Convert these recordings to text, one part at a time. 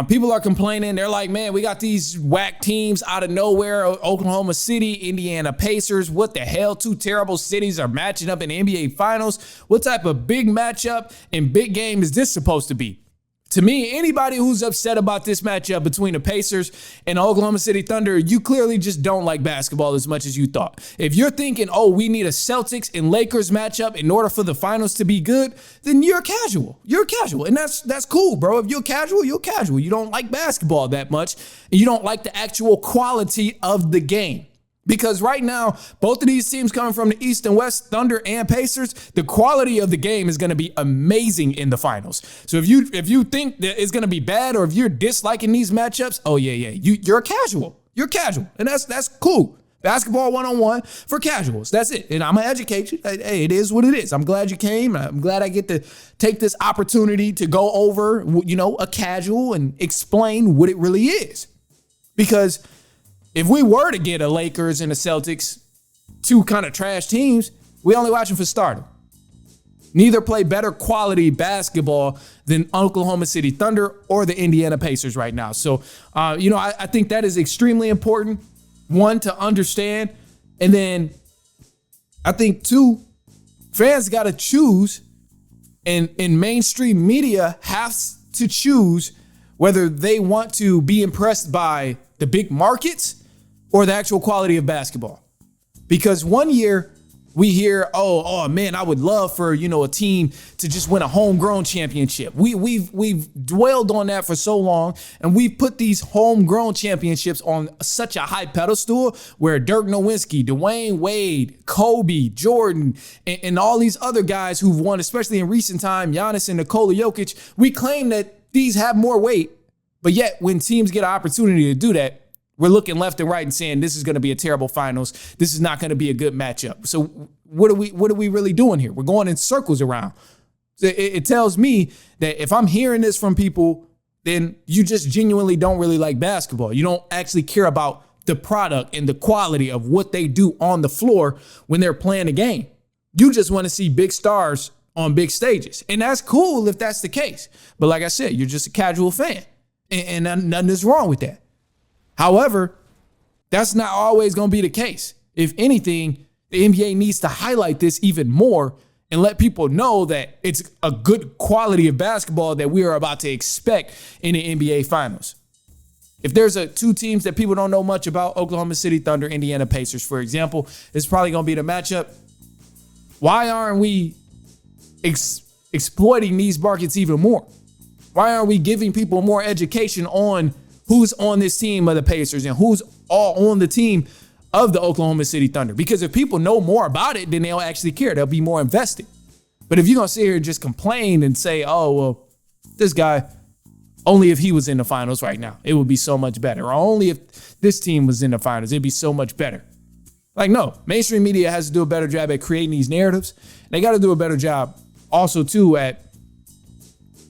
People are complaining. They're like, man, we got these whack teams out of nowhere. Oklahoma City, Indiana Pacers. What the hell? Two terrible cities are matching up in the NBA Finals. What type of big matchup and big game is this supposed to be? To me, anybody who's upset about this matchup between the Pacers and Oklahoma City Thunder, you clearly just don't like basketball as much as you thought. If you're thinking, oh, we need a Celtics and Lakers matchup in order for the finals to be good, then you're casual. You're casual. And that's cool, bro. If you're casual, you're casual. You don't like basketball that much, and you don't like the actual quality of the game. Because right now, both of these teams coming from the East and West, Thunder and Pacers, the quality of the game is going to be amazing in the finals. So if you think that it's going to be bad, or if you're disliking these matchups, oh yeah, you're casual. You're casual, and that's cool. Basketball 101 for casuals. That's it. And I'm going to educate you. Hey, it is what it is. I'm glad you came. I'm glad I get to take this opportunity to go over, a casual and explain what it really is. Because if we were to get a Lakers and a Celtics, two kind of trash teams, we only watching for stardom. Neither play better quality basketball than Oklahoma City Thunder or the Indiana Pacers right now. So, I think that is extremely important, one, to understand. And then I think, two, fans got to choose, and mainstream media has to choose whether they want to be impressed by the big markets or the actual quality of basketball. Because one year we hear, oh man, I would love for, a team to just win a homegrown championship. We've dwelled on that for so long, and we've put these homegrown championships on such a high pedestal where Dirk Nowitzki, Dwayne Wade, Kobe, Jordan, and all these other guys who've won, especially in recent time, Giannis and Nikola Jokic, we claim that these have more weight. But yet when teams get an opportunity to do that, we're looking left and right and saying this is going to be a terrible finals. This is not going to be a good matchup. So what are we really doing here? We're going in circles around. It tells me that if I'm hearing this from people, then you just genuinely don't really like basketball. You don't actually care about the product and the quality of what they do on the floor when they're playing a game. You just want to see big stars on big stages. And that's cool if that's the case. But like I said, you're just a casual fan, and nothing is wrong with that. However, that's not always going to be the case. If anything, the NBA needs to highlight this even more and let people know that it's a good quality of basketball that we are about to expect in the NBA Finals. If there's two teams that people don't know much about, Oklahoma City Thunder, Indiana Pacers, for example, it's probably going to be the matchup. Why aren't we exploiting these markets even more? Why aren't we giving people more education on who's on this team of the Pacers and who's all on the team of the Oklahoma City Thunder? Because if people know more about it, then they'll actually care. They'll be more invested. But if you're going to sit here and just complain and say, oh, well, this guy, only if he was in the finals right now, it would be so much better. Or only if this team was in the finals, it'd be so much better. Like, no, mainstream media has to do a better job at creating these narratives. They got to do a better job also, too, at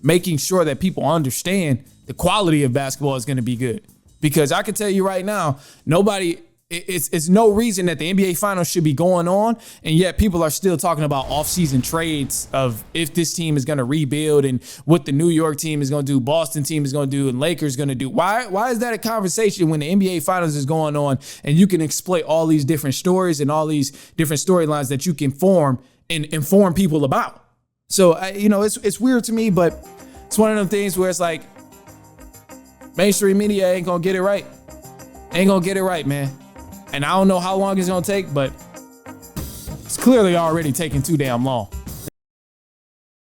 making sure that people understand the quality of basketball is going to be good. Because I can tell you right now, it's no reason that the NBA Finals should be going on, and yet people are still talking about offseason trades of if this team is going to rebuild and what the New York team is going to do, Boston team is going to do, and Lakers going to do. Why is that a conversation when the NBA Finals is going on and you can exploit all these different stories and all these different storylines that you can form and inform people about? So, it's weird to me, but it's one of them things where it's like, mainstream media ain't gonna get it right. Ain't gonna get it right, man. And I don't know how long it's gonna take, but it's clearly already taking too damn long.